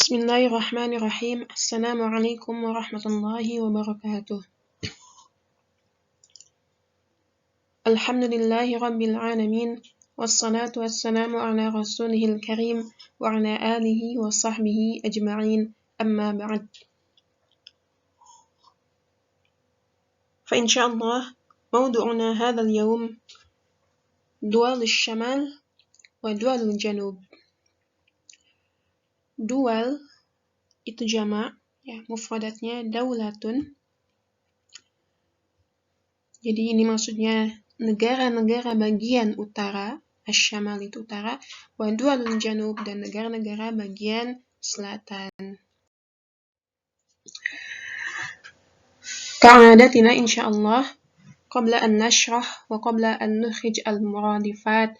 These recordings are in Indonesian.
Bismillahirrahmanirrahim. Assalamualaikum warahmatullahi wabarakatuh. Alhamdulillahi rabbil alamin. Wassalatu wassalamu ala rasulihil karim wa ala alihi wa sahbihi ajma'in. Amma ba'd. فإن شاء الله موضوعنا هذا اليوم دول الشمال ودول الجنوب. Dual itu jamak, ya, mufradatnya daulatun. Jadi ini maksudnya negara-negara bagian utara, asy-syamal itu utara, wa dualul janub dan negara-negara bagian selatan. Ka'adatina insyaallah qabla an nashrah wa qabla an nukhrij al-muradifat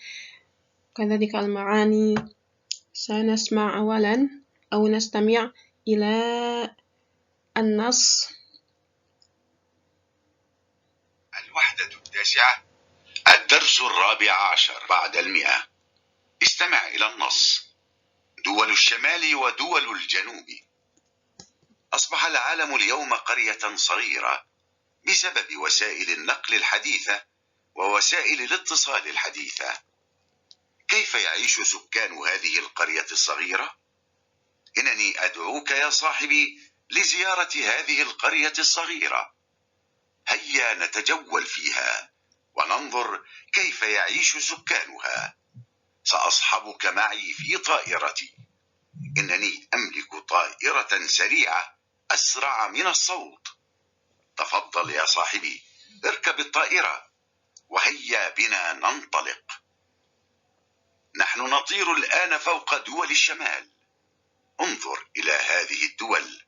kadzalika al-ma'ani سنسمع أولا أو نستمع إلى النص. الوحدة 9 الدرس 14 بعد 100. استمع إلى النص. دول الشمال ودول الجنوب. أصبح العالم اليوم قرية صغيرة بسبب وسائل النقل الحديثة ووسائل الاتصال الحديثة. كيف يعيش سكان هذه القرية الصغيرة؟ إنني أدعوك يا صاحبي لزيارة هذه القرية الصغيرة. هيا نتجول فيها وننظر كيف يعيش سكانها. سأصحبك معي في طائرتي. إنني أملك طائرة سريعة أسرع من الصوت. تفضل يا صاحبي، اركب الطائرة وهيا بنا ننطلق. نحن نطير الآن فوق دول الشمال. انظر إلى هذه الدول.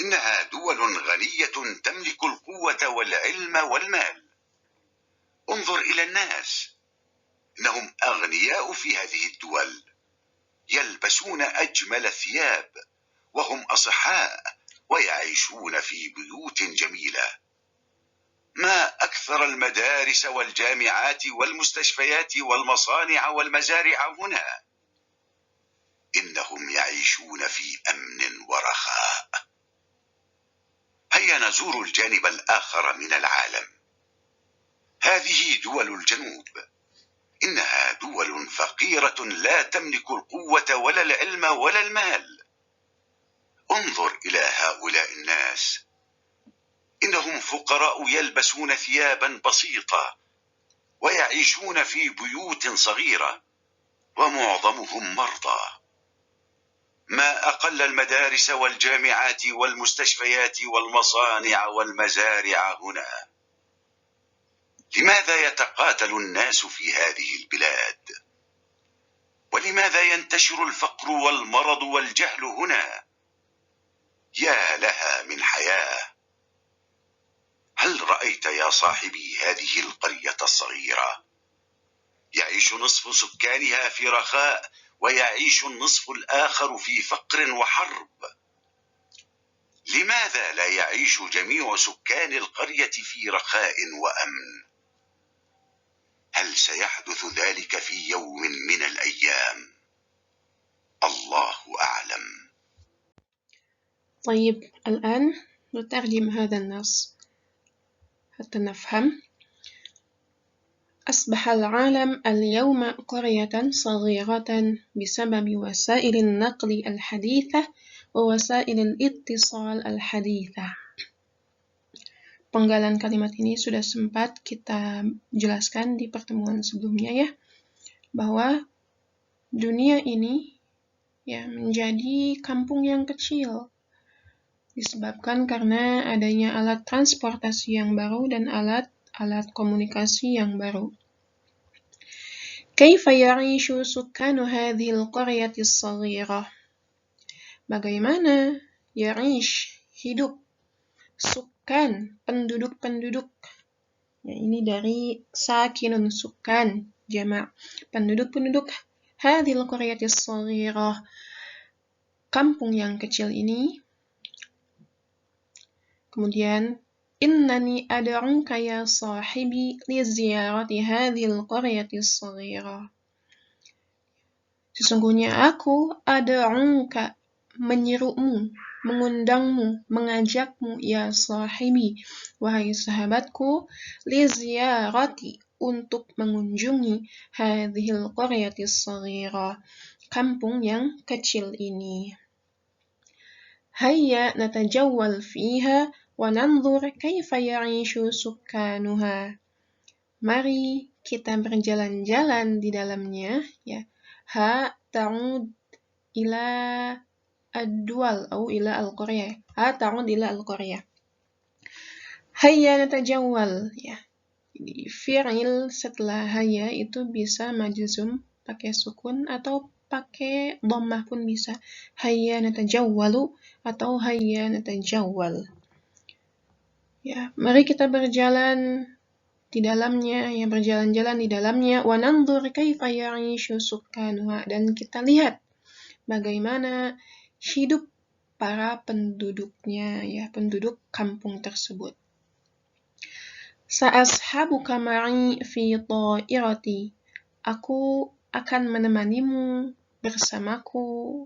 إنها دول غنية تملك القوة والعلم والمال. انظر إلى الناس. إنهم أغنياء في هذه الدول. يلبسون أجمل الثياب وهم أصحاء ويعيشون في بيوت جميلة. ما أكثر المدارس والجامعات والمستشفيات والمصانع والمزارع هنا. إنهم يعيشون في أمن ورخاء. هيا نزور الجانب الآخر من العالم. هذه دول الجنوب. إنها دول فقيرة لا تملك القوة ولا العلم ولا المال. انظر إلى هؤلاء الناس. إنهم فقراء يلبسون ثيابا بسيطة ويعيشون في بيوت صغيرة ومعظمهم مرضى. ما أقل المدارس والجامعات والمستشفيات والمصانع والمزارع هنا. لماذا يتقاتل الناس في هذه البلاد؟ ولماذا ينتشر الفقر والمرض والجهل هنا؟ يا لها من حياة. هل رأيت يا صاحبي هذه القرية الصغيرة؟ يعيش نصف سكانها في رخاء ويعيش النصف الآخر في فقر وحرب. لماذا لا يعيش جميع سكان القرية في رخاء وأمن؟ هل سيحدث ذلك في يوم من الأيام؟ الله أعلم. طيب، الآن نترجم هذا النص حتى نفهم. أصبح العالم اليوم قرية صغيرة بسبب وسائل النقل الحديثة ووسائل الاتصال الحديثة. Penggalan kalimat ini sudah sempat kita jelaskan di pertemuan sebelumnya, ya, bahwa dunia ini, ya, menjadi kampung yang kecil disebabkan karena adanya alat transportasi yang baru dan alat komunikasi yang baru. Kaifa ya'ishu sukkanu hadhil qaryatis saghirah? Bagaimana ya'ish, hidup, sukan, penduduk-penduduk. Ya, ini dari sakinun, sukan, jamak. Penduduk-penduduk hadhil qaryatis saghirah, kampung yang kecil ini. Kemudian innani ad'uka ya sahibi li ziyarati hadhil qaryati saghirah. Sesungguhnya aku ad'uka menyerumu, mengundangmu, mengajakmu, ya sahibi, wahai sahabatku, li ziyarati, untuk mengunjungi hadhil qaryatis saghira, kampung yang kecil ini. Hayya natajawwal fiha wa nanzur kaifa ya'ishu sukkanuha. Mari kita berjalan-jalan di dalamnya, ya. Ha ta'ud ila ad-dual atau ila al-qarya. Ha ta'ud ila al-qarya. Hayya natajawwal, ya. Jadi fi'il setelah hayya itu bisa majzum pakai sukun atau pakai dhammah pun bisa. Hayya natajawwalu atau hayya natajawwal. Ya, mari kita berjalan di dalamnya, ya, berjalan-jalan di dalamnya. Wa nanzur kaifa ya'ishu sukkanuha, dan kita lihat bagaimana hidup para penduduknya, ya, penduduk kampung tersebut. Sa'ashabuka ma'i fi ta'irati, aku akan menemanimu bersamaku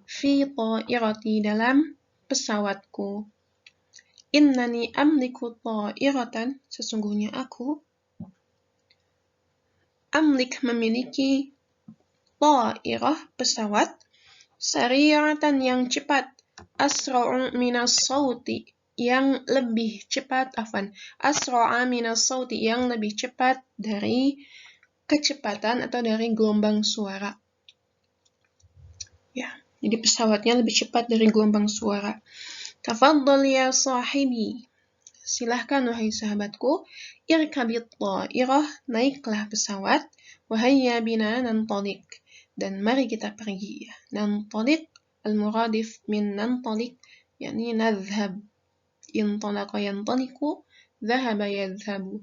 fi ta'irati, dalam pesawatku. Innani amliku ta'iratan, sesungguhnya aku memiliki ta'irah, pesawat, sari'atan, yang cepat, asra'u minas sauti, yang lebih cepat, asra'a minas sauti, yang lebih cepat dari kecepatan atau dari gelombang suara. Ya, jadi pesawatnya lebih cepat dari gelombang suara. Tafaddal ya sahibi, silahkan wahai sahabatku, irkabit ta'irah, naiklah pesawat, wahayya bina nantalik, dan mari kita pergi. Nantalik, al-muradif min nantalik, yakni nadhhab. Intalaqa yantaliku, dhahaba yadhhabu.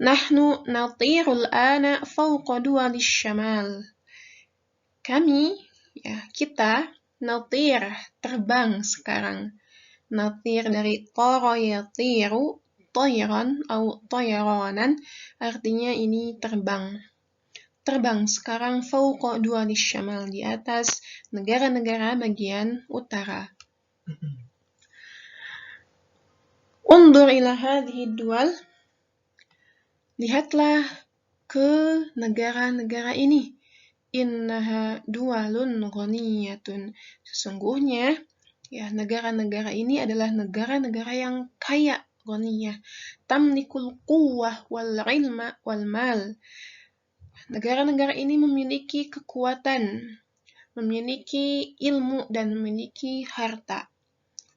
Nahnu natiru al-ana fawqa duwalis syamal. Kami, ya, kita, natir, terbang sekarang. Natir dari tara yatiru, tayran atau tayranan, artinya ini terbang. Terbang sekarang fawqa duwalis syamal, di atas negara-negara bagian utara. Undur ila hadhihi dual, lihatlah ke negara-negara ini. Innaha dualun ghaniyatun, sesungguhnya, ya, negara-negara ini adalah negara-negara yang kaya, ghaniyah. Tamlikul quwwah wal ilma wal mal. Negara-negara ini memiliki kekuatan, memiliki ilmu, dan memiliki harta.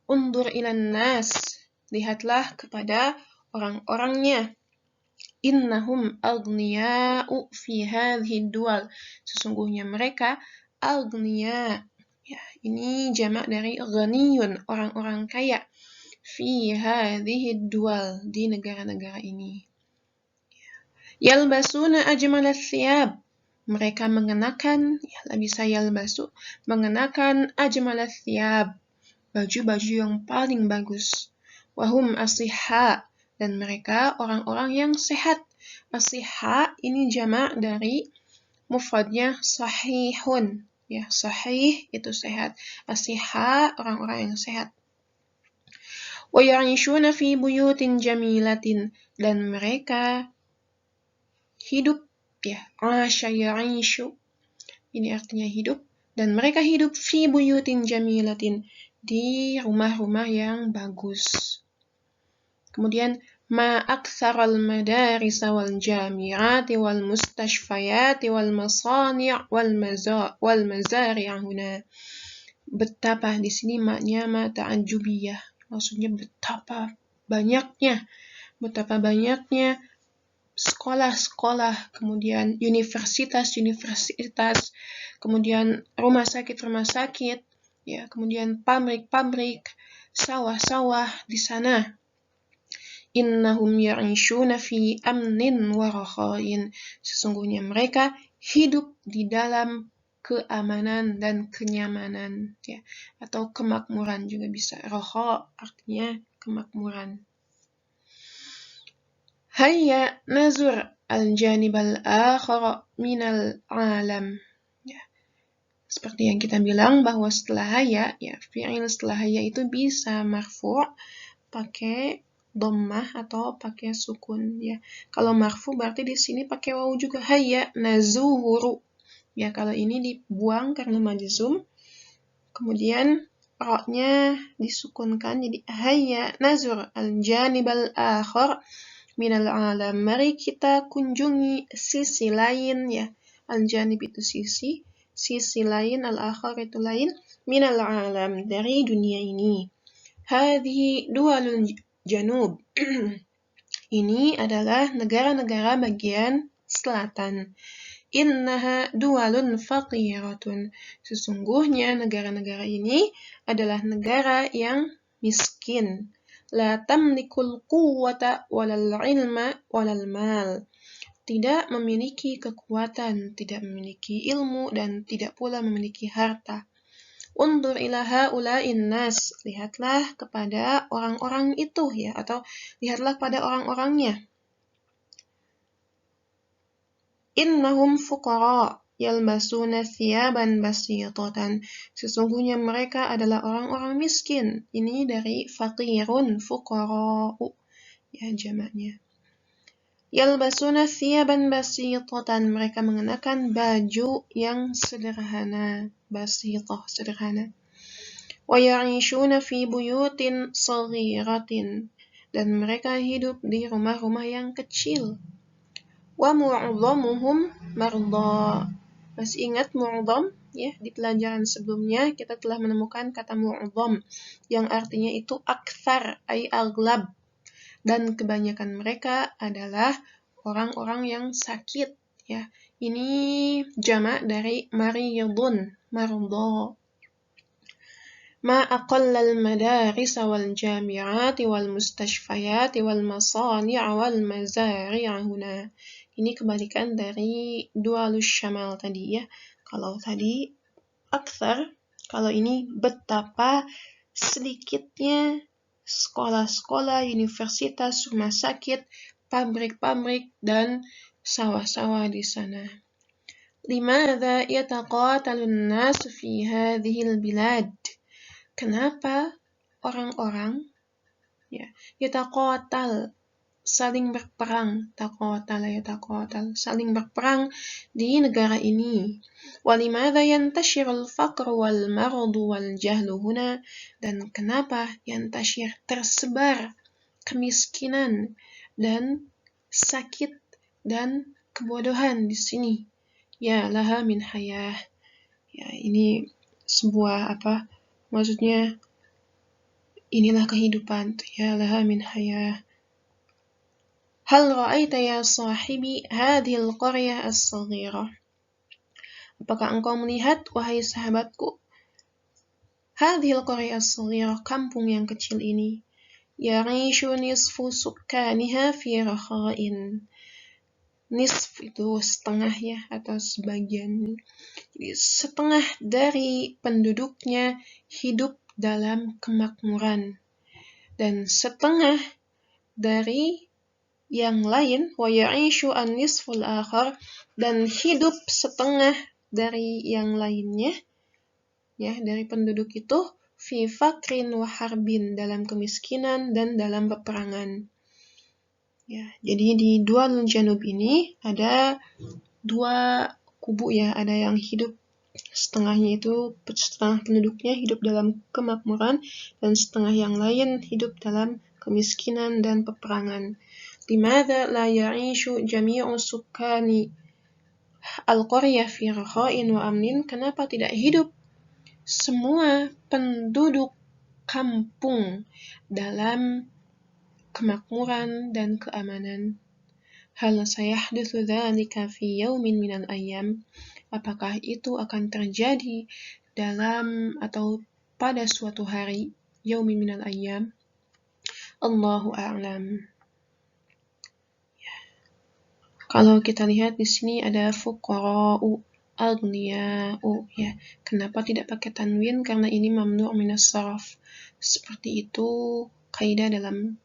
Undur ilan nas, lihatlah kepada orang-orangnya. Innahum aghniya'u fi hadhihi dual, sesungguhnya mereka aghniya, ya, ini jamak dari ghaniyun, orang-orang kaya, fi hadhihi dual, di negara-negara ini. Yalbasuna ajmal ath-thiyab, mereka mengenakan, ya, bisa yalbasu, mengenakan ajmal ath-thiyab, baju-baju yang paling bagus. Wahum asihha, dan mereka orang-orang yang sehat. Asihha ini jamak dari mufradnya sahihun, ya, sahih itu sehat. Asihha orang-orang yang sehat. Wa ya'ishuna fi buyutin jamilatin, dan mereka hidup, ya, asya ya'ishu, ini artinya hidup, dan mereka hidup fi buyutin jamilatin, di rumah-rumah yang bagus. Kemudian ma aktsaral madaris wal jami'at wal mustashfayat wal masani' wal mazari' huna. Betapa di sini maknya ma ta'ajjubiyah, maksudnya betapa banyaknya sekolah-sekolah, kemudian universitas-universitas, kemudian rumah sakit, ya, kemudian pabrik-pabrik, sawah-sawah di sana. Innahum ya'ishuna fi amnin wa rakha'in, sesungguhnya mereka hidup di dalam keamanan dan kenyamanan, ya, atau kemakmuran juga bisa. Rakha artinya kemakmuran. Hayya nazur al-janib al-akhar min al-alam, ya. Seperti yang kita bilang bahwa setelah haya, ya fi'il setelah haya itu bisa marfu' pakai dhammah atau pakai sukun ya. Kalau marfu berarti di sini pakai wawu juga, haya nazuhuru. Ya, kalau ini dibuang karena majzum. Kemudian ra-nya disukunkan jadi haya nazur al-janib al-akhar minal alam. Mari kita kunjungi sisi lain ya. Al-janib itu sisi lain, al-akhar itu lain, minal alam dari dunia ini. Hadhihi dualul janub. Ini adalah negara-negara bagian selatan. Innaha dualun faqiratun. Sesungguhnya negara-negara ini adalah negara yang miskin. La tamlikul quwwata walal ilma walal mal. Tidak memiliki kekuatan, tidak memiliki ilmu, dan tidak pula memiliki harta. Undur ila haula'in nas. Lihatlah kepada orang-orang itu ya, atau lihatlah pada orang-orangnya. Innahum fuqara yalbasuna thiyaban basitatan. Sesungguhnya mereka adalah orang-orang miskin. Ini dari faqirun, fuqara'u ya jamaknya. Yalbasuna thiyaban basitatan. Mereka mengenakan baju yang sederhana, basitah, sederhana. Wa ya'ishuna fi buyutin saghiratin. Dan mereka hidup di rumah-rumah yang kecil. Wa mu'adhamuhum marda. Masih ingat mu'adham? Ya, di pelajaran sebelumnya kita telah menemukan kata mu'adham yang artinya itu akthar, ay aglab. Dan kebanyakan mereka adalah orang-orang yang sakit ya. Ini jamak dari maridun, marda. Ma aqallal madaris wal jami'at wal mustashfayat wal masani' wal mazari' huna. Ini kebalikan dari dualus syamal tadi ya. Kalau tadi akthar, kalau ini betapa sedikitnya sekolah-sekolah, universitas, rumah sakit, pabrik-pabrik, dan sawah-sawah di sana. Limadha yataqatalun nas fi hadhil bilad? Kenapa orang-orang ya yataqatal, saling berperang, taqatal, saling berperang di negara ini. Walimadha yantashirul faqru wal maradu wal jahlu huna? Dan kenapa yantashir, tersebar, kemiskinan dan sakit dan kebodohan di sini? Ya laha min hayah. Ya, ini sebuah maksudnya inilah kehidupan ya laha min hayah. Hal ra'aita ya sahibi hadhil qaryah as-saghirah? Apakah engkau melihat wahai sahabatku hadhil qaryah as-saghirah, kampung yang kecil ini? Ya'ishu nisfu sukkaniha fi rakha'in. Nisf itu setengah ya, atau sebagian. Jadi setengah dari penduduknya hidup dalam kemakmuran. Dan setengah dari yang lain, wa ya'ishu an-nisful akhar, dan hidup setengah dari yang lainnya, ya, dari penduduk itu, fi fakrin wa harbin, dalam kemiskinan dan dalam peperangan. Ya, jadi di dualul janub ini ada dua kubu ya, ada yang hidup setengahnya itu, setengah penduduknya hidup dalam kemakmuran, dan setengah yang lain hidup dalam kemiskinan dan peperangan. Limadha la ya'ishu jami'u sukkani al-qaryah fi rakha'in wa amnin? Kenapa tidak hidup semua penduduk kampung dalam kemakmuran dan keamanan? Hal sayahdutsu dzalika fi yaumin minal ayyam? Apakah itu akan terjadi dalam atau pada suatu hari, yaumin minal ayyam? Allahu a'lam. Kalau kita lihat di sini ada fuqara'u, aghniya'u ya. Kenapa tidak pakai tanwin? Karena ini mamnu' minas sarf. Seperti itu kaidah dalam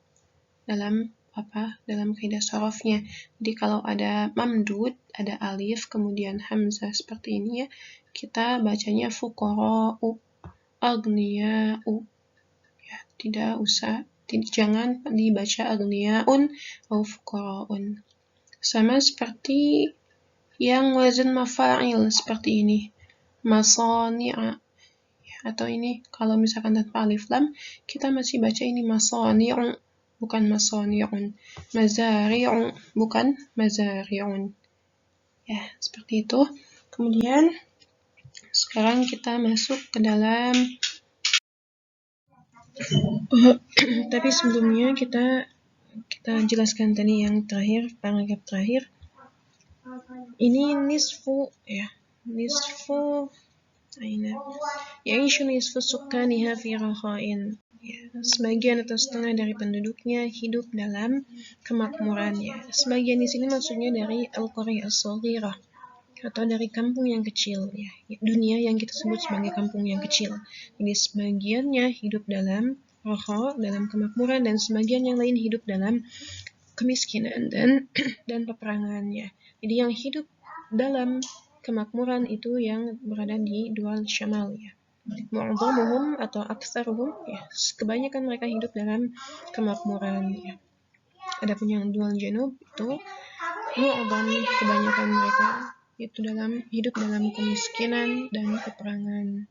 kaidah sarafnya. Jadi kalau ada mamdud, ada alif kemudian hamzah seperti ini ya, kita bacanya fuqara'u, aghniya'u. Ya, tidak usah, jangan dibaca aghniya'un atau fuqara'un. Sama seperti yang wazan mafa'il seperti ini, masani'a. Atau ini kalau misalkan tanpa alif lam, kita masih baca ini masani'u, bukan masani'un. Mazari'u, bukan mazari'un. Ya, seperti itu. Kemudian sekarang kita masuk ke dalam tapi sebelumnya kita jelaskan tadi yang terakhir, paragraf terakhir. Ini nisfu, ya. Nisfu Ya'ishu nisfu sukkaniha fi rakha'in. Ya, sebagian atau setengah dari penduduknya hidup dalam kemakmuran. Ya. Sebagian di sini maksudnya dari al-qaryah as-saghirah atau dari kampung yang kecil. Ya. Dunia yang kita sebut sebagai kampung yang kecil. Jadi sebagiannya hidup dalam rakha, dalam kemakmuran, dan sebagian yang lain hidup dalam kemiskinan dan peperangan. Ya. Jadi yang hidup dalam kemakmuran itu yang berada di dual syamal, ya. Mu'adhamuhum atau aktsaruhum, ya, kebanyakan mereka hidup dalam kemakmuran, ya. Adapun yang dual janub itu mu'adham, kebanyakan mereka itu hidup dalam kemiskinan dan peperangan.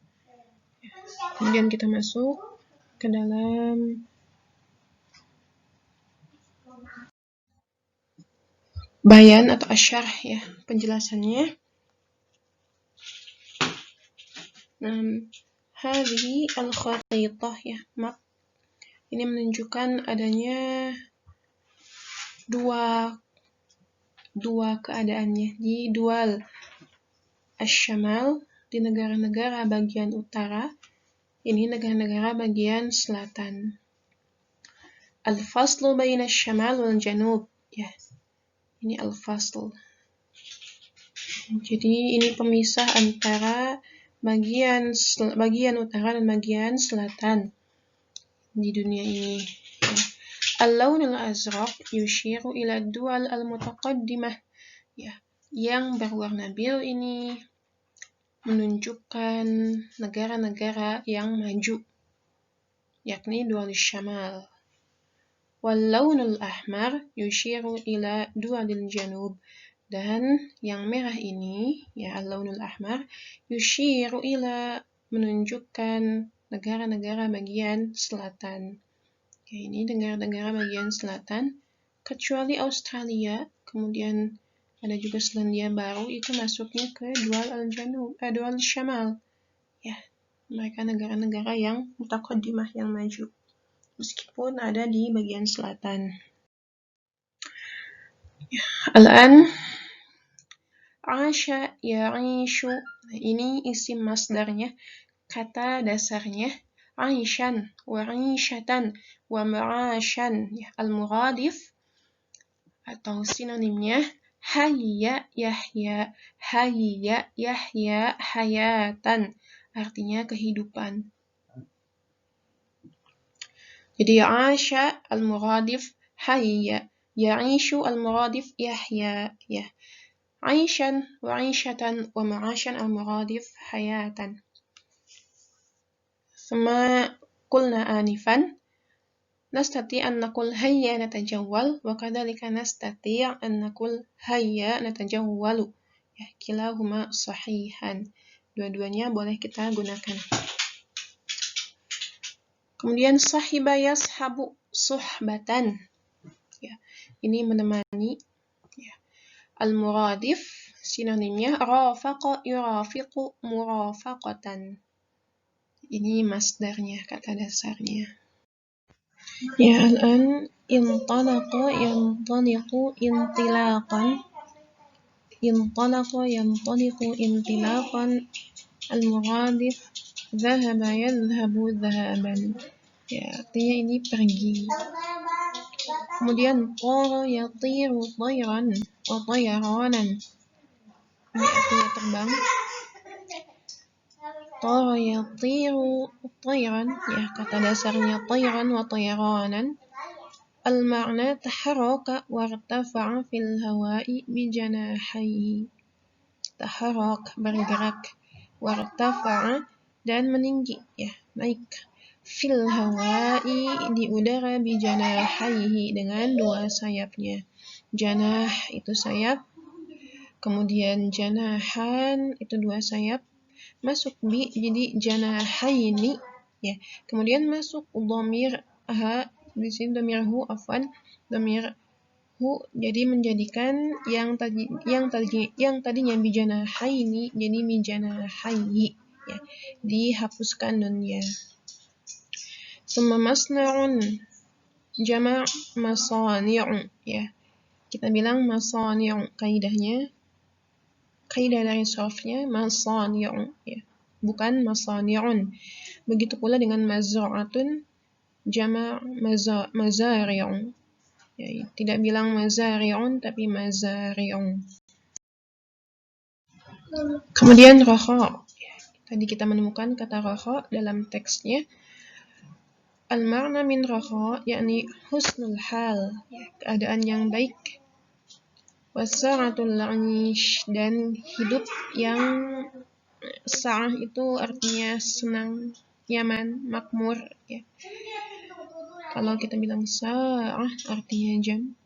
Ya. Kemudian kita masuk ke dalam bayan atau asyarh, ya, penjelasannya. Hadhihi al-kharitah, ya, map. Ini menunjukkan adanya dua keadaannya di dual asy-syamal, di negara-negara bagian utara, ini negara-negara bagian selatan. Al-faslu baina asy-syamal wal janub, ya. Ini al-fasl. Jadi ini pemisah antara bagian utara dan bagian selatan di dunia ini. Al-lawnul azraq yushiru ila dual al-mutaqaddimah. Ya, yang berwarna biru ini menunjukkan negara-negara yang maju, yakni dual syamal. Wal-lawnul ahmar yushiru ila dualil janub. Dan yang merah ini, ya, al-lawnul ahmar, yushiru ila, menunjukkan negara-negara bagian selatan. Ya, ini negara-negara bagian selatan, kecuali Australia, kemudian ada juga Selandia Baru, itu masuknya ke dual al-janub, dual syamal. Ya, mereka negara-negara yang mutaqaddimah, yang maju, meskipun ada di bagian selatan. Ya, al-an Asha ya'ishu, ini isim masdarnya, kata dasarnya aishan wa aishatan wa ma'ashan. Ya, al-muradif atau sinonimnya hayya yahya, hayya yahya hayatan, artinya kehidupan. Jadi asha al-muradif hayya, ya'ishu al-muradif yahya, ya. عيشا وعيشة ومعاشا المرادف حياة. ثم قلنا آنفا نستطيع أن نقول هيا نتجول، وكذلك نستطيع أن نقول هيا نتجول. Ya, kilahuma sahihan. Dua-duanya boleh kita gunakan. Kemudian sahiba yashabu suhbatan. Ya, ini menemani. Ya. Al-muradif sinonimnya rafaqa yurafiqu murafaqatan. Ini masdarnya, kata dasarnya. Ya, al-an intalaqa yantaliqu intilaqan. Intalaqa yantaliqu intilaqan. Al-muradif dhahaba yadhhabu dhahaban. Ya, artinya ini pergi. Kemudian tara yatiru tayran wa tayranan. Ini artinya terbang. Tara yatiru tayran, ya, kata dasarnya tayran wa tayranan. Al-ma'na taharraka wa irtafa'a fil hawa'i bi janahayhi. Taharrak, bergerak, wartafa'a, dan meninggi, ya, naik. Fil hawai, di udara, bijanahaihi, dengan dua sayapnya. Janah itu sayap, kemudian janahan itu dua sayap, masuk bi jadi janahaini, ya. Kemudian masuk dhamir ha, di sini dhamir hu, dhamir hu, jadi menjadikan yang tadinya bijanahaini jadi mijanahaihi, ya. Dihapuskan nunnya. Summa masna'un, jama' masani'u, ya. Kita bilang masani'u, kaidah dari sharafnya masani'u, ya, bukan masani'un. Begitu pula dengan mazra'atun, jama' mazari'u, ya, tidak bilang mazari'un tapi mazari'u. Kemudian raha, tadi kita menemukan kata raha dalam teksnya. Al-ma'na min raha, yakni husnul hal, keadaan yang baik. Wasa'atul 'aish, dan hidup yang sa'ah itu artinya senang, nyaman, makmur, ya. Kalau kita bilang sa'ah artinya jam,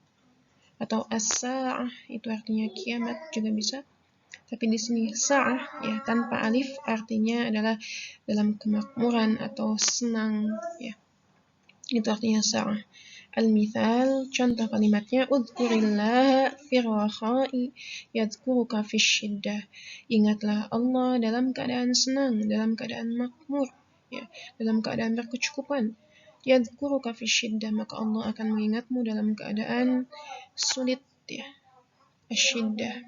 atau as-sa'ah itu artinya kiamat juga bisa. Tapi di sini sa'ah, ya, tanpa alif, artinya adalah dalam kemakmuran atau senang, ya. Itu artinya sa'ah. Al-mithal, contoh kalimatnya, udhkurillaha firrakhai yadhkuruka fisyiddah. Ingatlah Allah dalam keadaan senang, dalam keadaan makmur, ya, dalam keadaan berkecukupan. Yadhkuruka fisyiddah, maka Allah akan mengingatmu dalam keadaan sulit, ya, asyiddah,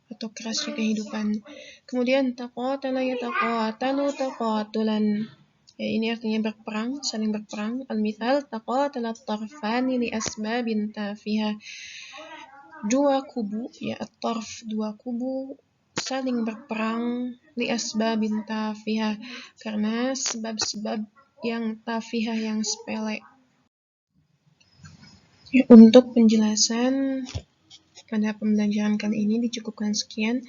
atau kerasnya kehidupan. Kemudian taqatala yataqatalu taqatulan, ya, ini artinya berperang, saling berperang. Al-mithal, taqatala tarfani li asbabin tafiha. Dua kubu, ya, at-tarf, dua kubu saling berperang li asbabin tafiha, karena sebab-sebab yang tafihah, yang sepele. Ya, untuk penjelasan pada pembelajaran kali ini dicukupkan sekian.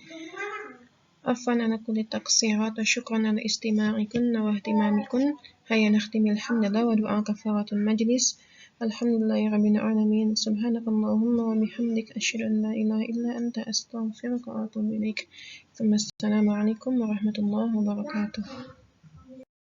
Afwan ala kulli taqsirat wa syukran ala istima'ikunna wa ihtimamikun. Hayya nakhtimil hamdalillah wa du'a kafaratul majlis. Alhamdulillahi rabbil alamin. Subhanakallahumma wa bihamdik asyhadu an la ilaha illa anta astaghfiruka wa atubu ilaik. Assalamu alaikum warahmatullahi wabarakatuh.